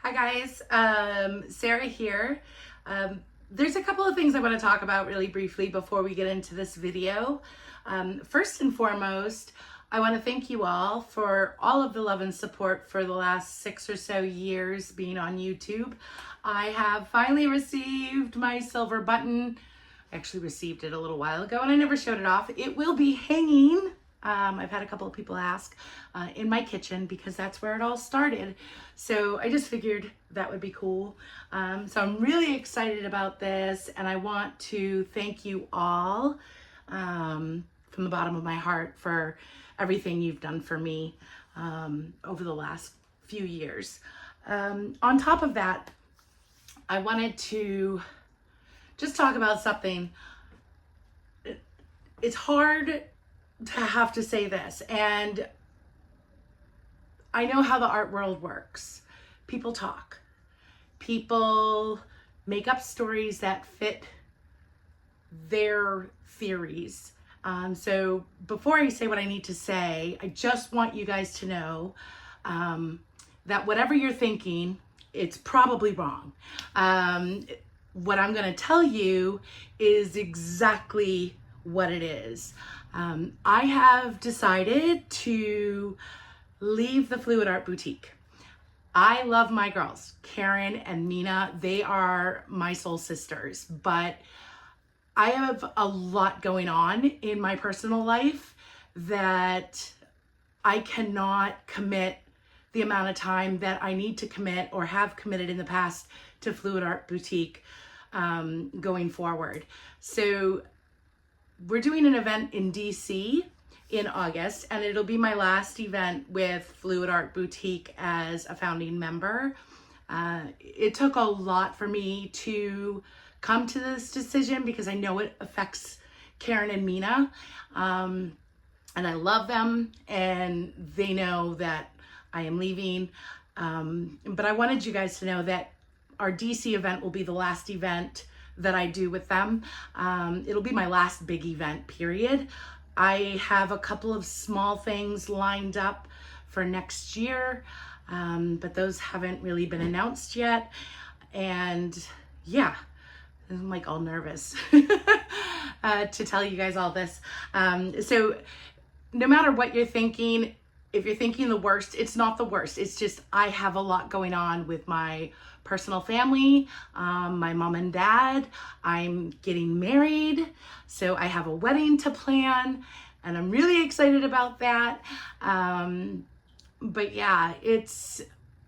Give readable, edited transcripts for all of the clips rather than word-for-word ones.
Hi guys, Sarah here. There's a couple of things I want to talk about really briefly before we get into this video. First and foremost, I want to thank you all for all of the love and support for the last 6 or so years being on YouTube. I have finally received my silver button. I actually received it a little while ago and I never showed it off. It will be hanging. I've had a couple of people ask in my kitchen because that's where it all started. So I just figured that would be cool. So I'm really excited about this and I want to thank you all from the bottom of my heart for everything you've done for me over the last few years. On top of that, I wanted to just talk about something. It's hard to have to say this, and I know how the art world works. People talk. People make up stories that fit their theories. So before I say what I need to say, I just want you guys to know that whatever you're thinking, it's probably wrong. What I'm going to tell you is exactly what it is. I have decided to leave the Fluid Art Boutique. I love my girls, Karen and Mina. They are my soul sisters, but I have a lot going on in my personal life that I cannot commit the amount of time that I need to commit or have committed in the past to Fluid Art Boutique going forward. So we're doing an event in DC in August, and it'll be my last event with Fluid Art Boutique as a founding member. It took a lot for me to come to this decision because I know it affects Karen and Mina, and I love them, and they know that I am leaving. But I wanted you guys to know that our DC event will be the last event that I do with them. It'll be my last big event, period. I have a couple of small things lined up for next year, but those haven't really been announced yet. And yeah, I'm like all nervous to tell you guys all this. So no matter what you're thinking, if you're thinking the worst, it's not the worst. It's just I have a lot going on with my personal family, my mom and dad. I'm getting married, so I have a wedding to plan, and I'm really excited about that. But yeah, it's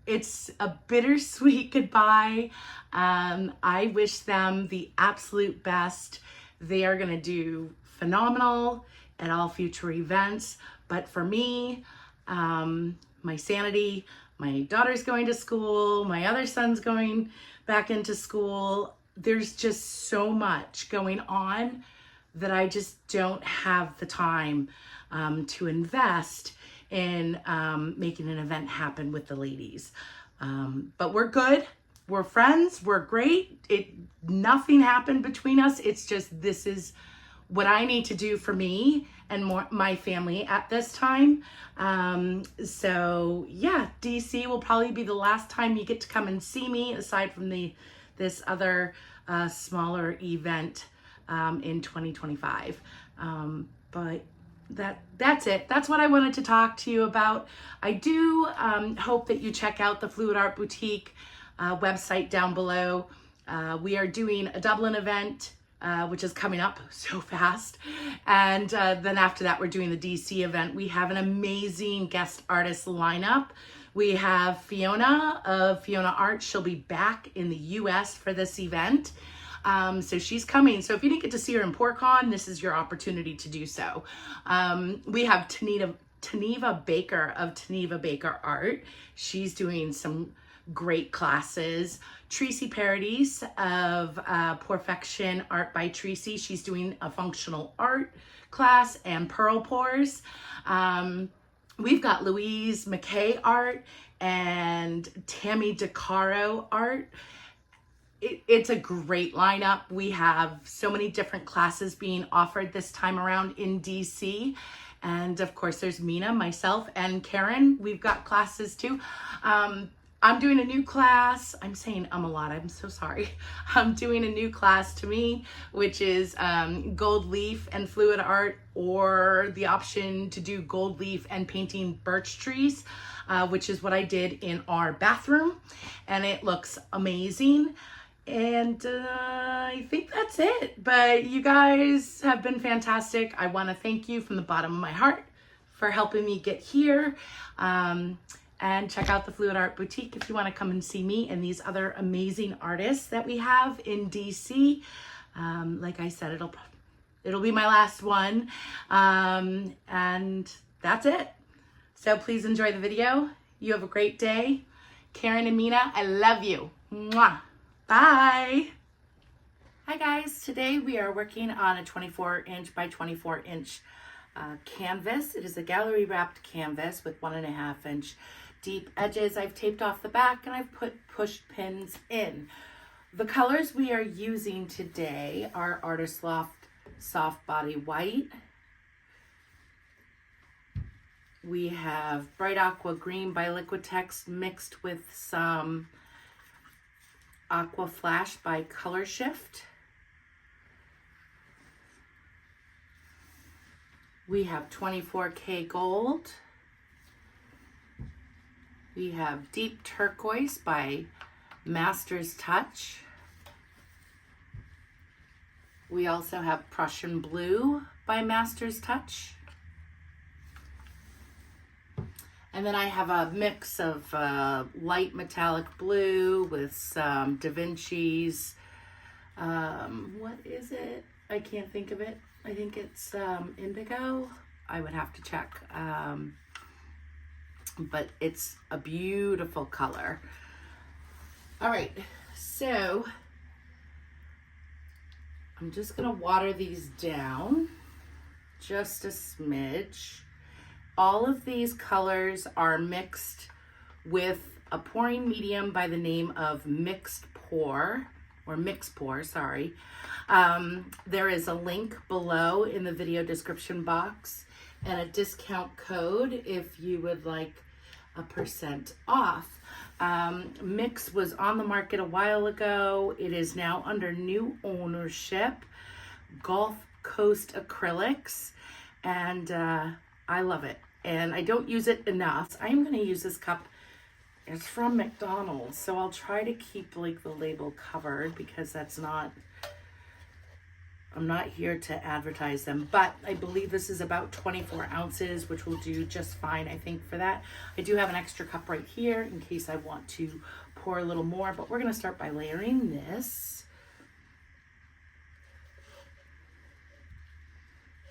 a bittersweet goodbye. I wish them the absolute best. They are gonna do phenomenal at all future events, but for me, my sanity, my daughter's going to school, my other son's going back into school. There's just so much going on that I just don't have the time to invest in making an event happen with the ladies. But we're good. We're friends. We're great. Nothing happened between us. It's just this is what I need to do for me and my family at this time. So yeah, DC will probably be the last time you get to come and see me, aside from this other smaller event in 2025. But that's it. That's what I wanted to talk to you about. I do hope that you check out the Fluid Art Boutique website down below. We are doing a Dublin event, which is coming up so fast. And then after that, we're doing the DC event. We have an amazing guest artist lineup. We have Fiona of Fiona Art. She'll be back in the US for this event. So she's coming. So if you didn't get to see her in PortCon, this is your opportunity to do so. We have Taneva Baker of Taneva Baker Art. She's doing some great classes. Tracy Paradis of Perfection Art by Tracy. She's doing a functional art class and pearl pours. We've got Louise McKay Art and Tammy DeCaro Art. It's a great lineup. We have so many different classes being offered this time around in DC. And of course, there's Mina, myself, and Karen. We've got classes too. I'm doing a new class. I'm saying a lot. I'm so sorry. I'm doing a new class to me, which is gold leaf and fluid art, or the option to do gold leaf and painting birch trees, which is what I did in our bathroom. And it looks amazing. And I think that's it. But you guys have been fantastic. I want to thank you from the bottom of my heart for helping me get here. And check out the Fluid Art Boutique if you want to come and see me and these other amazing artists that we have in DC. Like I said, it'll be my last one. And that's it. So please enjoy the video. You have a great day. Karen and Mina, I love you. Mwah. Bye. Hi guys, today we are working on a 24-inch by 24-inch canvas. It is a gallery wrapped canvas with 1.5-inch deep edges. I've taped off the back and I've put push pins in. The colors we are using today are Artist Loft Soft Body White. We have Bright Aqua Green by Liquitex mixed with some Aqua Flash by Color Shift. We have 24K Gold. We have Deep Turquoise by Master's Touch. We also have Prussian Blue by Master's Touch. And then I have a mix of light metallic blue with some Da Vinci's, what is it? I can't think of it. I think it's indigo. I would have to check. But it's a beautiful color. All right, so I'm just gonna water these down just a smidge. All of these colors are mixed with a pouring medium by the name of Mix Pour, sorry. There is a link below in the video description box and a discount code if you would like a % off. Mix was on the market a while ago. It is now under new ownership, Gulf Coast Acrylics, and I love it. And I don't use it enough. I'm gonna use this cup. It's from McDonald's, so I'll try to keep like the label covered because that's not, I'm not here to advertise them, but I believe this is about 24 ounces, which will do just fine, I think, for that. I do have an extra cup right here in case I want to pour a little more, but we're gonna start by layering this.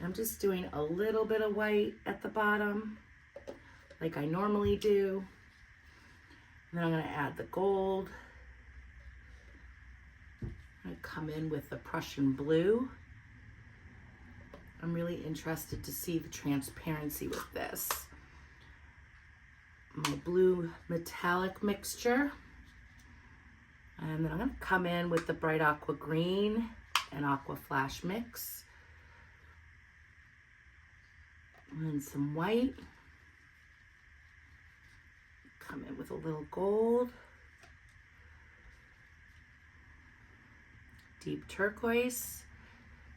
I'm just doing a little bit of white at the bottom, like I normally do. And then I'm gonna add the gold. I'm gonna come in with the Prussian blue. I'm really interested to see the transparency with this. My blue metallic mixture. And then I'm gonna come in with the Bright Aqua Green and Aqua Flash mix. And some white. Come in with a little gold. Deep turquoise.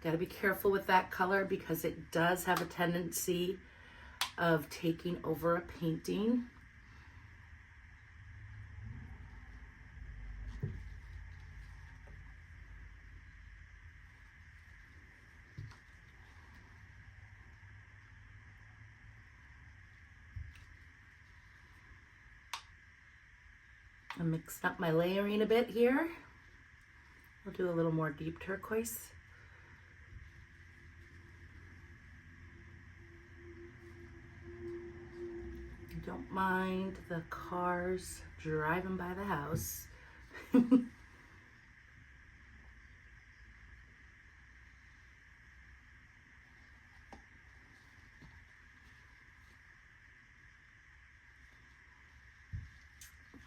Got to be careful with that color because it does have a tendency of taking over a painting. I'm mixing up my layering a bit here. I'll do a little more deep turquoise. Don't mind the cars driving by the house.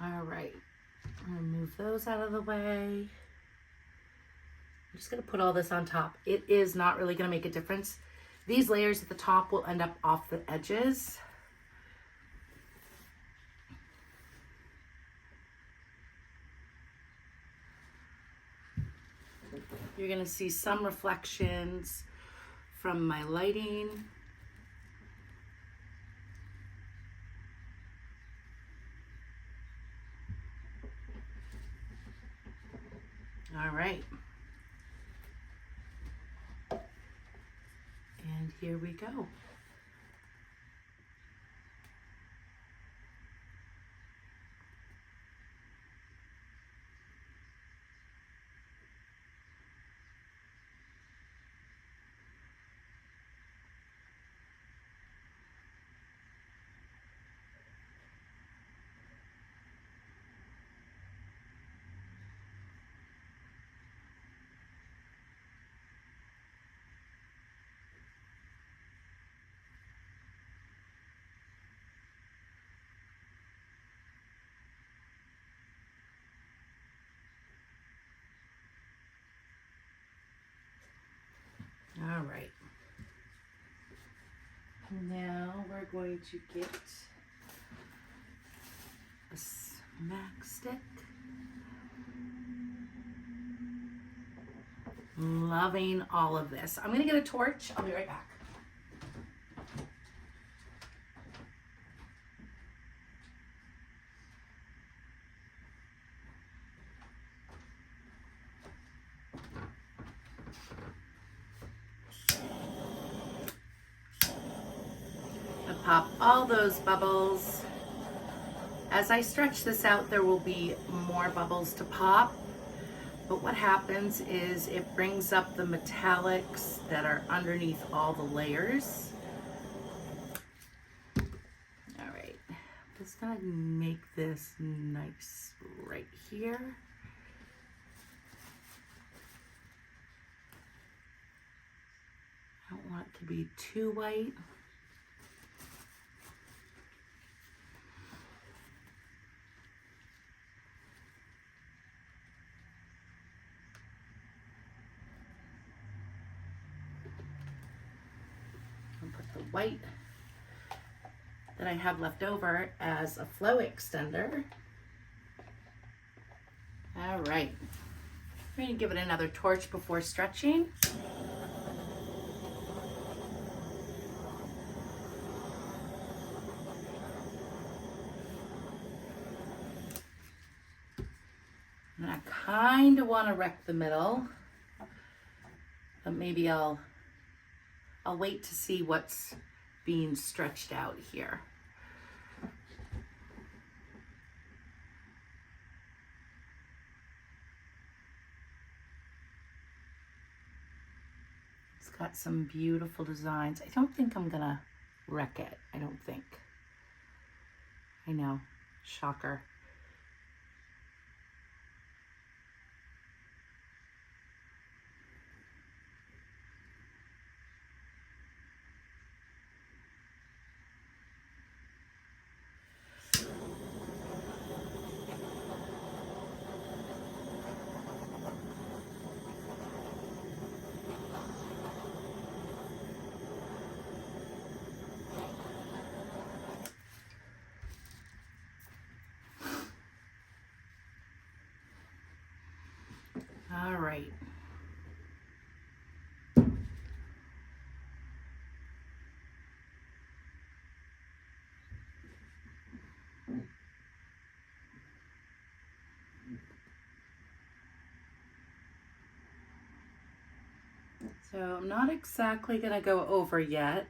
All right, I'm gonna move those out of the way. I'm just gonna put all this on top. It is not really gonna make a difference. These layers at the top will end up off the edges. You're gonna see some reflections from my lighting. All right. And here we go. All right. Now we're going to get a Mack stick. Loving all of this. I'm gonna get a torch. I'll be right back. Pop all those bubbles. As I stretch this out, there will be more bubbles to pop, but what happens is it brings up the metallics that are underneath all the layers. All right, just gonna make this nice right here. I don't want it to be too white. White that I have left over as a flow extender. All right, I'm going to give it another torch before stretching. And I kind of want to wreck the middle, but maybe I'll wait to see what's being stretched out here. It's got some beautiful designs. I don't think I'm gonna wreck it. I don't think. I know, shocker. All right. So I'm not exactly gonna go over yet.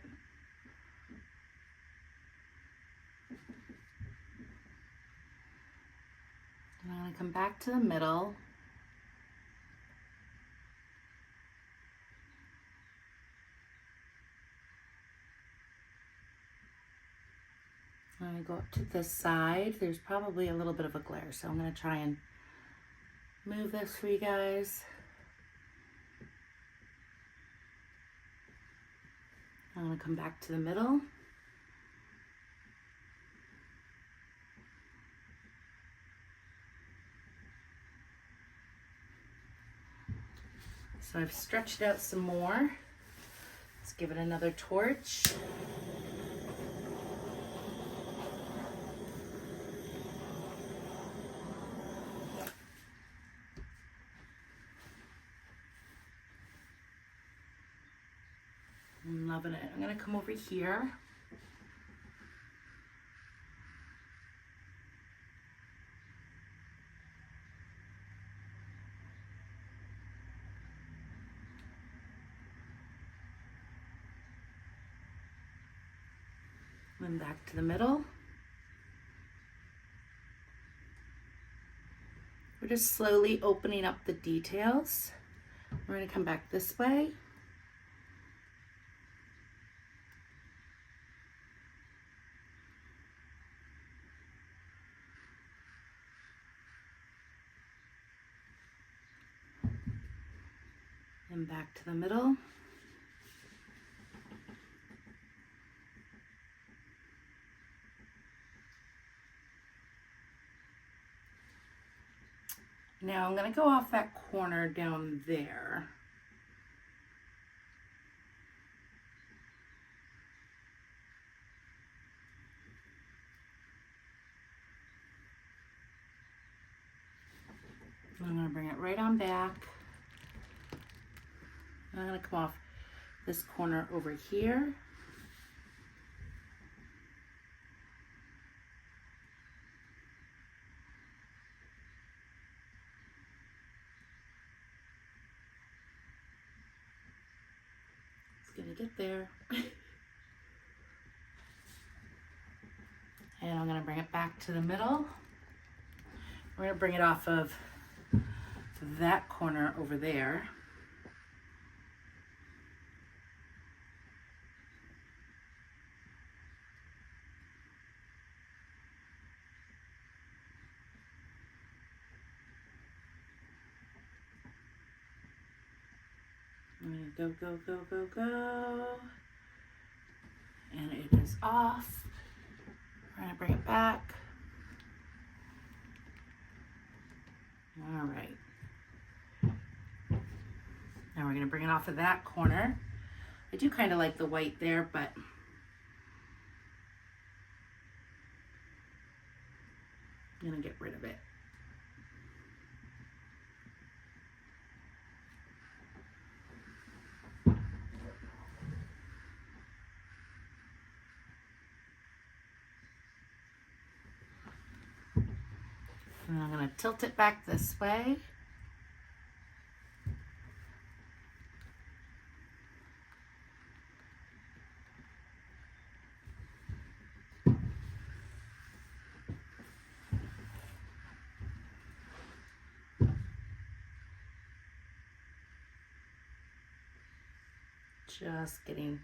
And I'm gonna come back to the middle. I'm gonna go up to this side. There's probably a little bit of a glare, so I'm gonna try and move this for you guys. I'm gonna come back to the middle. So I've stretched out some more. Let's give it another torch. loving it. I'm gonna come over here. And back to the middle. We're just slowly opening up the details. We're going to come back this way. And back to the middle. Now I'm going to go off that corner down there. I'm going to bring it right on back. I'm going to come off this corner over here. Gonna get there. And I'm gonna bring it back to the middle. We're gonna bring it off of that corner over there. I'm gonna go. And it is off. We're gonna bring it back. All right. Now we're gonna bring it off of that corner. I do kind of like the white there, but I'm gonna get rid of it. And I'm going to tilt it back this way. Just getting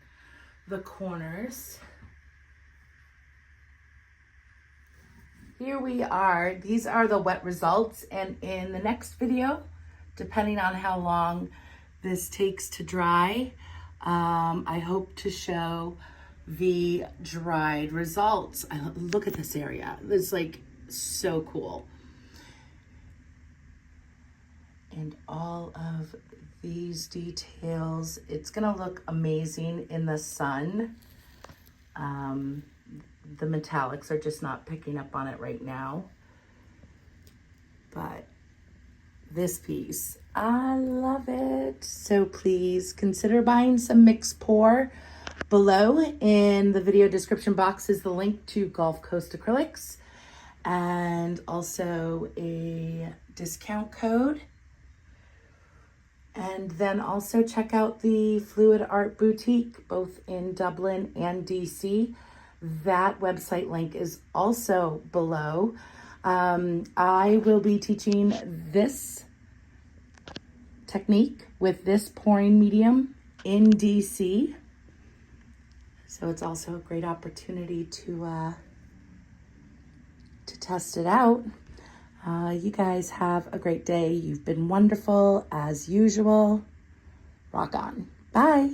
the corners. Here we are. These are the wet results, and in the next video, depending on how long this takes to dry, I hope to show the dried results. Look at this area. It's like so cool. And all of these details, it's gonna look amazing in the sun. The metallics are just not picking up on it right now. But this piece, I love it. So please consider buying some mix pour. Below in the video description box is the link to Gulf Coast Acrylics and also a discount code. And then also check out the Fluid Art Boutique, both in Dublin and DC. That website link is also below. I will be teaching this technique with this pouring medium in DC. So it's also a great opportunity to test it out. You guys have a great day. You've been wonderful as usual. Rock on. Bye.